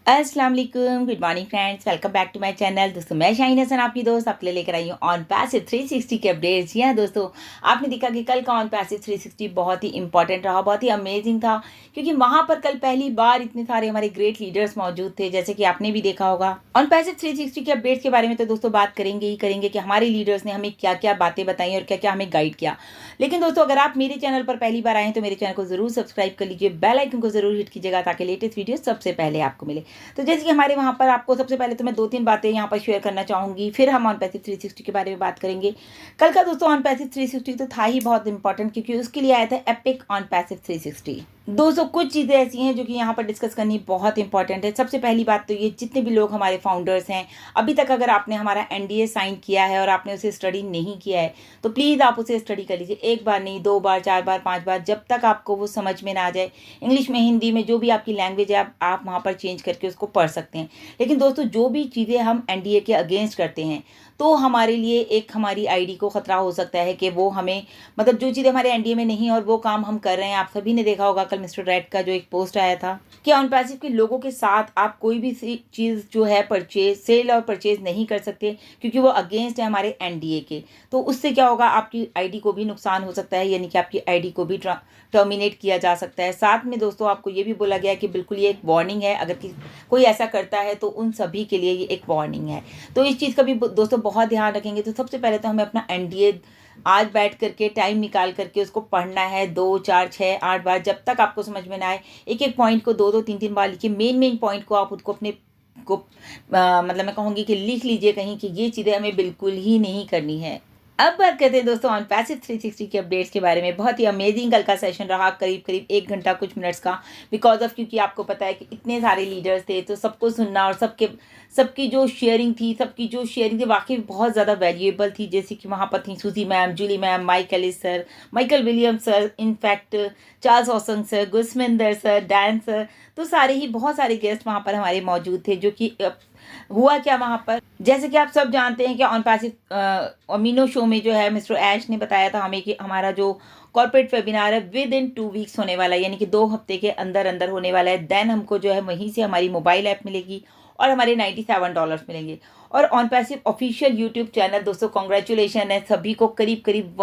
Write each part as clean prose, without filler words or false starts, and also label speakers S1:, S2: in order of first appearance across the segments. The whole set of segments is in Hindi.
S1: अस्सलाम वालेकुम, good morning friends, welcome back to my channel. दोस्तों मैं शाहीन हसन आपकी दोस्त आपके लिए लेकर आई हूँ ऑन पैसिव 360 के अपडेट्स। जी हाँ दोस्तों, आपने देखा कि कल का ऑन पैसिव 360 बहुत ही इंपॉर्टेंट रहा, बहुत ही अमेजिंग था, क्योंकि वहाँ पर कल पहली बार इतने सारे हमारे ग्रेट लीडर्स मौजूद थे, जैसे कि आपने भी देखा होगा। ऑन पैसिव 360 के अपडेट्स के बारे में तो दोस्तों बात करेंगे ही करेंगे कि हमारे लीडर्स ने हमें क्या क्या बातें बताई और क्या क्या हमें गाइड किया। लेकिन दोस्तों, अगर आप मेरे चैनल पर पहली बार आए हैं तो मेरे चैनल को जरूर सब्सक्राइब कर लीजिए, बेल आइकन को जरूर हिट कीजिएगा ताकि लेटेस्ट वीडियो सबसे पहले आपको मिले। तो जैसे कि हमारे वहाँ पर आपको सबसे पहले तो मैं 2-3 बातें यहाँ पर शेयर करना चाहूँगी, फिर हम ऑन पैसिव 360 के बारे में बात करेंगे। कल का दोस्तों ऑन पैसिव 360 तो था ही बहुत इंपॉर्टेंट, क्योंकि उसके लिए आया था एपिक ऑन पैसिव 360। दोस्तों कुछ चीज़ें ऐसी हैं जो कि यहाँ पर डिस्कस करनी बहुत इंपॉर्टेंट है। सबसे पहली बात तो ये, जितने भी लोग हमारे फाउंडर्स हैं, अभी तक अगर आपने हमारा एनडीए साइन किया है और आपने उसे स्टडी नहीं किया है तो प्लीज़ आप उसे स्टडी कर लीजिए। एक बार नहीं, 2 बार, 4 बार, 5 बार, जब तक आपको वो समझ में ना आ जाए। इंग्लिश में, हिंदी में, जो भी आपकी लैंग्वेज है आप वहाँ पर चेंज करके उसको पढ़ सकते हैं। लेकिन दोस्तों, जो भी चीज़ें हम एनडीए के अगेंस्ट करते हैं तो हमारे लिए एक हमारी आईडी को खतरा हो सकता है कि वो हमें, मतलब जो चीज़ें हमारे एनडीए में नहीं और वो काम हम कर रहे हैं। आप सभी ने देखा होगा कल मिस्टर रेड का जो एक पोस्ट आया था कि ऑन पैसिव के लोगों के साथ आप कोई भी चीज़ जो है परचेज, सेल और परचेज नहीं कर सकते, क्योंकि वो अगेंस्ट है हमारे एनडीए के। तो उससे क्या होगा, आपकी आईडी को भी नुकसान हो सकता है, यानी कि आपकी आईडी को भी टर्मिनेट किया जा सकता है। साथ में दोस्तों आपको ये भी बोला गया है कि बिल्कुल ये एक वार्निंग है, अगर कोई ऐसा करता है तो उन सभी के लिए ये एक वार्निंग है। तो इस चीज़ का भी दोस्तों बहुत ध्यान रखेंगे। तो सबसे पहले तो हमें अपना एनडीए आज बैठ करके टाइम निकाल करके उसको पढ़ना है, 2, 4, 6, 8 बार, जब तक आपको समझ में ना आए। एक एक पॉइंट को 2-2, 3-3 बार लिखिए। मेन पॉइंट को आप उसको अपने को मतलब मैं कहूँगी कि लिख लीजिए कहीं कि ये चीज़ें हमें बिल्कुल ही नहीं करनी है। अब बात करते हैं दोस्तों ऑन पैसिव 360 के अपडेट्स के बारे में। बहुत ही अमेजिंग कल का सेशन रहा, करीब करीब 1 घंटा कुछ मिनट्स का, बिकॉज ऑफ, क्योंकि आपको पता है कि इतने सारे लीडर्स थे तो सबको सुनना और सबकी जो शेयरिंग थी वाकई बहुत ज़्यादा वैल्यूएबल थी। जैसे कि वहाँ पर थी Susie ma'am, Julie ma'am, Mike Ellis sir, Michael Williams sir, in fact Charles Osang sir, Gusminder sir, Dan sir, तो बहुत सारे गेस्ट वहाँ पर हमारे मौजूद थे। जो कि हुआ क्या वहाँ पर, जैसे कि आप सब जानते हैं कि ऑन पैसिव अमीनो शो में जो है मिस्टर ऐश ने बताया था हमें कि हमारा जो कॉर्पोरेट वेबिनार है विद इन 2 वीक्स होने वाला है, यानी कि 2 हफ्ते के अंदर अंदर होने वाला है। देन हमको जो है वहीं से हमारी मोबाइल ऐप मिलेगी और हमारे $97 मिलेंगे। और on passive official YouTube channel, दोस्तों कॉन्ग्रेचुलेशन है सभी को, करीब करीब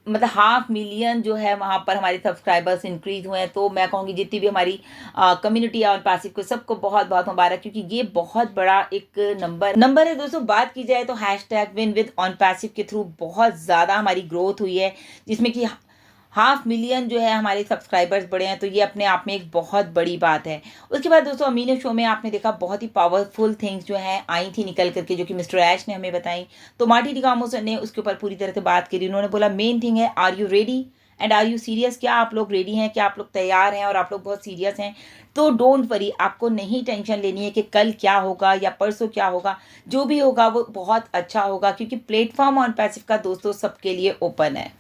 S1: 500,000 जो है वहाँ पर हमारे सब्सक्राइबर्स इंक्रीज हुए हैं। तो मैं कहूँगी जितनी भी हमारी कम्युनिटी है ऑन पैसिव को, सबको बहुत बहुत मुबारक, क्योंकि ये बहुत बड़ा एक नंबर है दोस्तों। बात की जाए तो #WinWithOnPassive के थ्रू बहुत ज़्यादा हमारी ग्रोथ हुई है, जिसमें कि 500,000 जो है हमारे सब्सक्राइबर्स बढ़े हैं। तो ये अपने आप में एक बहुत बड़ी बात है। उसके बाद दोस्तों अमीनो शो में आपने देखा बहुत ही पावरफुल थिंग्स जो हैं आई थी निकल करके, जो कि मिस्टर ऐश ने हमें बताई। तो मार्टी डिकामो ने उसके ऊपर पूरी तरह से बात करी। उन्होंने बोला मेन थिंग है, are you ready and are you serious? क्या आप लोग रेडी हैं, क्या आप लोग तैयार हैं और आप लोग बहुत सीरियस हैं? तो डोंट वरी, आपको नहीं टेंशन लेनी है कि कल क्या होगा या परसों क्या होगा। जो भी होगा वो बहुत अच्छा होगा, क्योंकि प्लेटफॉर्म ऑन पैसिव का दोस्तों सबके लिए ओपन है।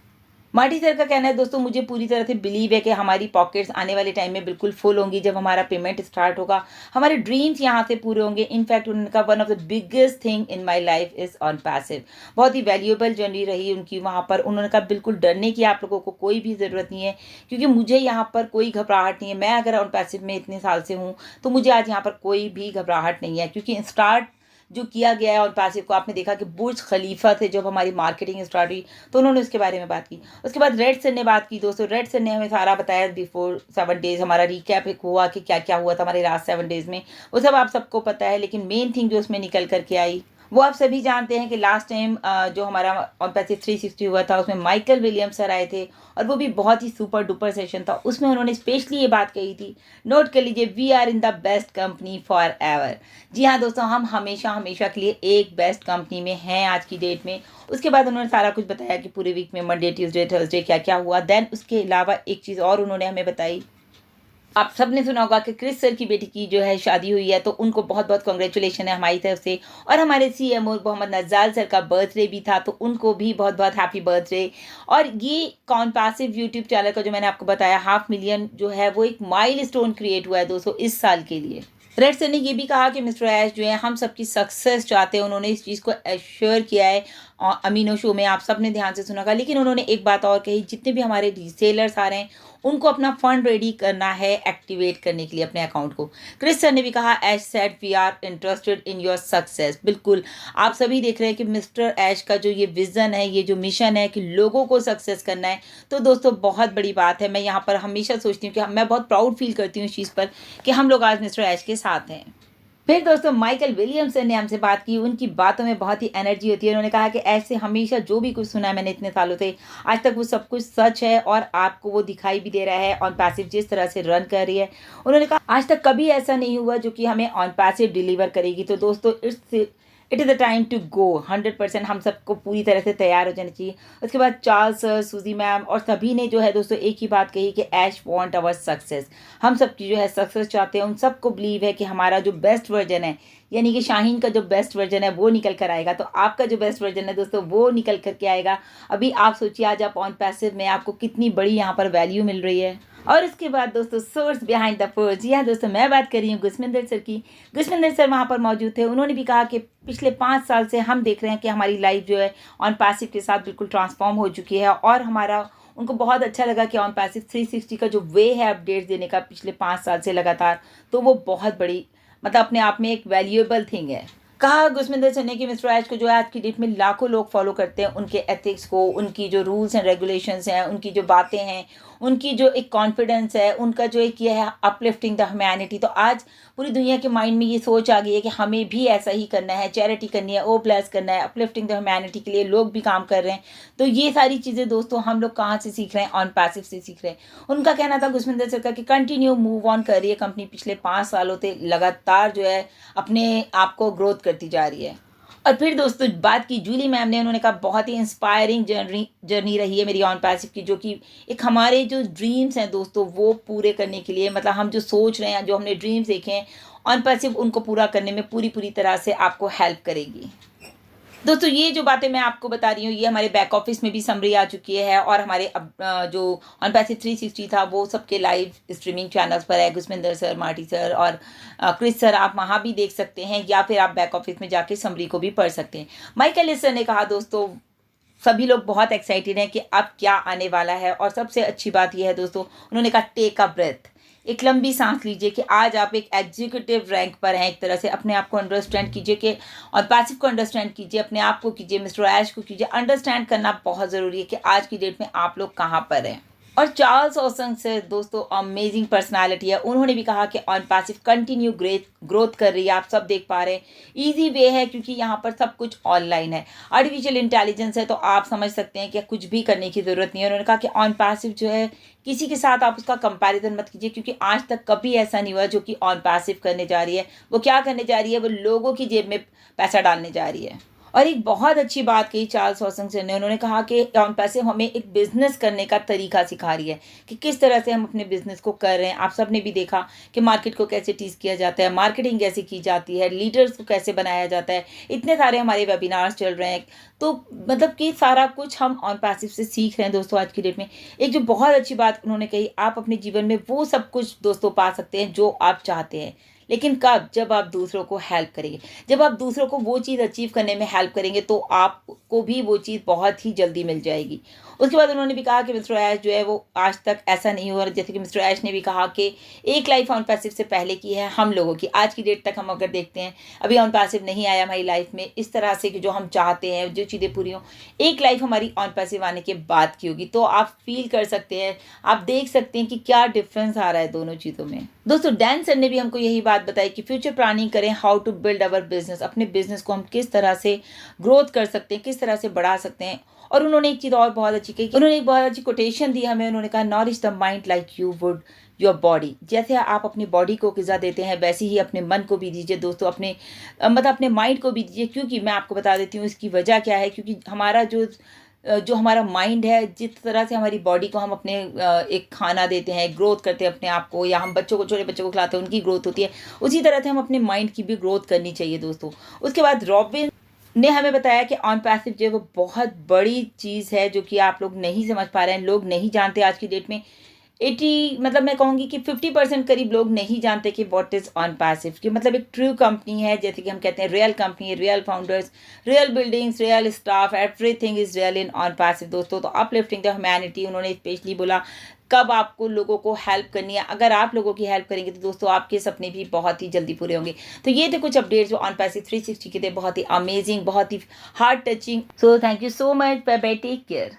S1: मार्टी सर का कहना है दोस्तों, मुझे पूरी तरह से बिलीव है कि हमारी पॉकेट्स आने वाले टाइम में बिल्कुल फुल होंगी जब हमारा पेमेंट स्टार्ट होगा। हमारे ड्रीम्स यहाँ से पूरे होंगे। इनफैक्ट उनका one of the biggest thing in my life is on passive. बहुत ही वैल्यूएबल जर्नी रही उनकी वहाँ पर। उन्होंने कहा बिल्कुल डरने की आप लोगों को कोई भी ज़रूरत नहीं है, क्योंकि मुझे यहाँ पर कोई घबराहट नहीं है। मैं अगर ऑन पैसिव में इतने साल से हूँ तो मुझे आज यहाँ पर कोई भी घबराहट नहीं है, क्योंकि स्टार्ट जो किया गया है और पैसिव को, आपने देखा कि बुर्ज खलीफा थे जब हमारी मार्केटिंग स्टार्ट हुई तो उन्होंने उसके बारे में बात की। उसके बाद रेड सर ने बात की। दोस्तों रेड सर ने हमें सारा बताया, बिफोर 7 डेज हमारा रिकैप हुआ कि क्या क्या हुआ था हमारे लास्ट 7 डेज में, वो सब आप सबको पता है। लेकिन मेन थिंग जो उसमें निकल करके आई वो आप सभी जानते हैं कि लास्ट टाइम जो हमारा ऑन पैसिव 360 हुआ था उसमें माइकल विलियम्स सर आए थे, और वो भी बहुत ही सुपर डुपर सेशन था। उसमें उन्होंने स्पेशली ये बात कही थी, नोट कर लीजिए, we are in the best company forever. जी हाँ दोस्तों, हम हमेशा हमेशा के लिए एक बेस्ट कंपनी में हैं आज की डेट में। उसके बाद उन्होंने सारा कुछ बताया कि पूरे वीक में मंडे, ट्यूसडे, थर्सडे क्या क्या हुआ। देन उसके अलावा एक चीज़ और उन्होंने हमें बताई, आप सब ने सुना होगा कि क्रिस सर की बेटी की जो है शादी हुई है, तो उनको बहुत बहुत कॉन्ग्रेचुलेशन है हमारी तरफ से। और हमारे सीएमओ मोहम्मद नज़ाल सर का बर्थडे भी था, तो उनको भी बहुत बहुत हैप्पी बर्थडे। और ये कॉन पैसिव यूट्यूब चैनल का जो मैंने आपको बताया 500,000 जो है वो एक माइलस्टोन क्रिएट हुआ है दोस्तों इस साल के लिए। रेड सर ने ये भी कहा कि मिस्टर ऐश जो है हम सबकी सक्सेस चाहते हैं। उन्होंने इस चीज़ को एश्योर किया है अमीनो शो में, आप सब ने ध्यान से सुना होगा। लेकिन उन्होंने एक बात और कही, जितने भी हमारे रीसेलर्स आ रहे हैं उनको अपना फंड रेडी करना है एक्टिवेट करने के लिए अपने अकाउंट को। क्रिस सर ने भी कहा, Ash said we are interested in your success. बिल्कुल, आप सभी देख रहे हैं कि मिस्टर ऐश का जो ये विज़न है, ये जो मिशन है कि लोगों को सक्सेस करना है, तो दोस्तों बहुत बड़ी बात है। मैं यहाँ पर हमेशा सोचती हूँ कि मैं बहुत प्राउड फील करती हूँ इस चीज़ पर कि हम लोग आज मिस्टर ऐश के साथ हैं। फिर दोस्तों माइकल विलियमसन ने हमसे बात की। उनकी बातों में बहुत ही एनर्जी होती है। उन्होंने कहा कि ऐसे हमेशा जो भी कुछ सुना है मैंने इतने सालों से, आज तक वो सब कुछ सच है और आपको वो दिखाई भी दे रहा है ऑन पैसिव जिस तरह से रन कर रही है। उन्होंने कहा आज तक कभी ऐसा नहीं हुआ जो कि हमें ऑन पैसिव डिलीवर करेगी। तो दोस्तों it is the time to go 100%। हम सबको पूरी तरह से तैयार हो जाना चाहिए। उसके बाद चार्ल्स सर, सूजी मैम और सभी ने जो है दोस्तों एक ही बात कही कि ऐश वांट आवर सक्सेस। हम सबकी जो है सक्सेस चाहते हैं। उन सबको बिलीव है कि हमारा जो बेस्ट वर्जन है, यानी कि शाहीन का जो बेस्ट वर्जन है वो निकल कर आएगा। तो आपका जो बेस्ट वर्जन है दोस्तों वो निकल करके आएगा। अभी आप सोचिए आज आप ऑन पैसिव में आपको कितनी बड़ी यहाँ पर वैल्यू मिल रही है। और उसके बाद दोस्तों सोर्स बिहाइंड द पोस्ट। जी हाँ दोस्तों, मैं बात कर रही हूँ गुस्मिंदर सर की। गुस्मिंदर सर वहाँ पर मौजूद थे। उन्होंने भी कहा कि पिछले 5 साल से हम देख रहे हैं कि हमारी लाइफ जो है ऑन पैसिव के साथ बिल्कुल ट्रांसफॉर्म हो चुकी है और हमारा उनको बहुत अच्छा लगा कि ऑन पैसिव 360 का जो वे है अपडेट्स देने का पिछले 5 साल से लगातार, तो वो बहुत बड़ी मतलब अपने आप में एक वैल्यूएबल थिंग है। कहा गुस्मिंदर सर ने कि मिस्टर ऐश को जो है आज की डेट में लाखों लोग फॉलो करते हैं, उनके एथिक्स को, उनकी जो रूल्स एंड रेगुलेशंस हैं, उनकी जो बातें हैं, उनकी जो एक कॉन्फिडेंस है, उनका जो एक ये है अपलिफ्टिंग द ह्यूमैनिटी। तो आज पूरी दुनिया के माइंड में ये सोच आ गई है कि हमें भी ऐसा ही करना है, चैरिटी करनी है, ओ प्लस करना है, अपलिफ्टिंग द ह्यूमैनिटी के लिए लोग भी काम कर रहे हैं। तो ये सारी चीज़ें दोस्तों हम लोग कहाँ से सीख रहे हैं? ऑन पैसिव से सीख रहे हैं। उनका कहना था गुस्मिंदर सर का कि कंटिन्यू मूव ऑन कर रही है कंपनी। पिछले 5 सालों से लगातार जो है अपने आप को ग्रोथ करती जा रही है। और फिर दोस्तों बात की जूली मैम ने। उन्होंने कहा बहुत ही इंस्पायरिंग जर्नी रही है मेरी ऑन पैसिव की, जो कि एक हमारे जो ड्रीम्स हैं दोस्तों वो पूरे करने के लिए, मतलब हम जो सोच रहे हैं, जो हमने ड्रीम्स देखे हैं, ऑन पैसिव उनको पूरा करने में पूरी तरह से आपको हेल्प करेगी। दोस्तों ये जो बातें मैं आपको बता रही हूँ ये हमारे बैक ऑफिस में भी समरी आ चुकी है और हमारे अब जो ऑन पैसिव 360 था वो सबके लाइव स्ट्रीमिंग चैनल्स पर है। गुस्मिंदर सर, मार्टी सर और क्रिस सर, आप वहाँ भी देख सकते हैं या फिर आप बैक ऑफिस में जाके समरी को भी पढ़ सकते हैं। माइकल सर ने कहा दोस्तों सभी लोग बहुत एक्साइटेड हैं कि अब क्या आने वाला है। और सबसे अच्छी बात यह है दोस्तों, उन्होंने कहा टेक अ ब्रेथ, एक लंबी सांस लीजिए कि आज आप एक एग्जीक्यूटिव रैंक पर हैं। एक तरह से अपने आप को अंडरस्टैंड कीजिए कि और पैसिव को अंडरस्टैंड कीजिए, अपने आप को कीजिए, मिस्टर ऐश को कीजिए। अंडरस्टैंड करना बहुत ज़रूरी है कि आज की डेट में आप लोग कहाँ पर हैं। और चार्ल्स ओसंग से दोस्तों अमेजिंग पर्सनालिटी है। उन्होंने भी कहा कि ऑन पैसिव कंटिन्यू ग्रोथ कर रही है। आप सब देख पा रहे हैं, इजी वे है क्योंकि यहाँ पर सब कुछ ऑनलाइन है, आर्टिफिशियल इंटेलिजेंस है, तो आप समझ सकते हैं कि कुछ भी करने की ज़रूरत नहीं है। उन्होंने कहा कि ऑन पैसिव जो है किसी के साथ आप उसका कंपैरिजन मत कीजिए, क्योंकि आज तक कभी ऐसा नहीं हुआ जो कि ऑन पैसिव करने जा रही है। वो क्या करने जा रही है? वो लोगों की जेब में पैसा डालने जा रही है। और एक बहुत अच्छी बात कही चार्ल्स ओसंग सर ने। उन्होंने कहा कि ऑन पैसिव हमें एक बिजनेस करने का तरीका सिखा रही है कि किस तरह से हम अपने बिजनेस को कर रहे हैं। आप सब ने भी देखा कि मार्केट को कैसे टीज किया जाता है, मार्केटिंग कैसे की जाती है, लीडर्स को कैसे बनाया जाता है। इतने सारे हमारे वेबिनार्स चल रहे हैं, तो मतलब कि सारा कुछ हम ऑन पैसिव से सीख रहे हैं दोस्तों आज की डेट में। एक जो बहुत अच्छी बात उन्होंने कही, आप अपने जीवन में वो सब कुछ दोस्तों पा सकते हैं जो आप चाहते हैं, लेकिन कब? जब आप दूसरों को हेल्प करेंगे, जब आप दूसरों को वो चीज़ अचीव करने में हेल्प करेंगे तो आपको भी वो चीज़ बहुत ही जल्दी मिल जाएगी। उसके बाद उन्होंने भी कहा कि मिस्टर ऐश जो है वो आज तक ऐसा नहीं हुआ, जैसे कि मिस्टर ऐश ने भी कहा कि एक लाइफ ऑन पैसिव से पहले की है हम लोगों की। आज की डेट तक हम अगर देखते हैं अभी ऑन पैसिव नहीं आया हमारी लाइफ में इस तरह से कि जो हम चाहते हैं जो चीज़ें पूरी हों। एक लाइफ हमारी ऑन पैसिव आने के बाद की होगी, तो आप फील कर सकते हैं, आप देख सकते हैं कि क्या डिफरेंस आ रहा है दोनों चीज़ों में। दोस्तों डैन सर ने भी हमको यही बात बताई कि फ्यूचर प्लानिंग करें, how to build our business, अपने बिजनेस को हम किस तरह से ग्रोथ कर सकते हैं, किस तरह से बढ़ा सकते हैं। और उन्होंने एक चीज़ और बहुत अच्छी कही, उन्होंने एक बहुत अच्छी कोटेशन दी हमें। उन्होंने कहा nourish the mind like you would your body. जैसे आप अपनी बॉडी को ग़िज़ा देते हैं वैसे ही अपने मन को भी दीजिए दोस्तों, अपने मतलब अपने माइंड को भी दीजिए। क्योंकि मैं आपको बता देती हूँ इसकी वजह क्या है, क्योंकि हमारा जो हमारा माइंड है, जिस तरह से हमारी बॉडी को हम अपने एक खाना देते हैं, ग्रोथ करते हैं अपने आप को, या हम बच्चों को, छोटे बच्चों को खिलाते हैं उनकी ग्रोथ होती है, उसी तरह से हम अपने माइंड की भी ग्रोथ करनी चाहिए दोस्तों। उसके बाद रॉबिन ने हमें बताया कि ऑन पैसिव जो है वो बहुत बड़ी चीज़ है जो कि आप लोग नहीं समझ पा रहे हैं, लोग नहीं जानते आज की डेट में। 80 मतलब मैं कहूँगी कि 50% करीब लोग नहीं जानते कि व्हाट इज़ ऑन पैसिव, कि मतलब एक ट्रू कंपनी है, जैसे कि हम कहते हैं real company, real founders, real buildings, real staff, everything is real in on passive दोस्तों। तो अपलिफ्टिंग द ह्यूमैनिटी उन्होंने स्पेशली बोला कब आपको लोगों को हेल्प करनी है। अगर आप लोगों की हेल्प करेंगे तो दोस्तों आपके सपने भी बहुत ही जल्दी पूरे होंगे। तो ये थे कुछ अपडेट्स जो ऑन पैसिव 360 के थे, बहुत ही अमेजिंग, बहुत ही heart touching. So thank you so much, bye bye, take care.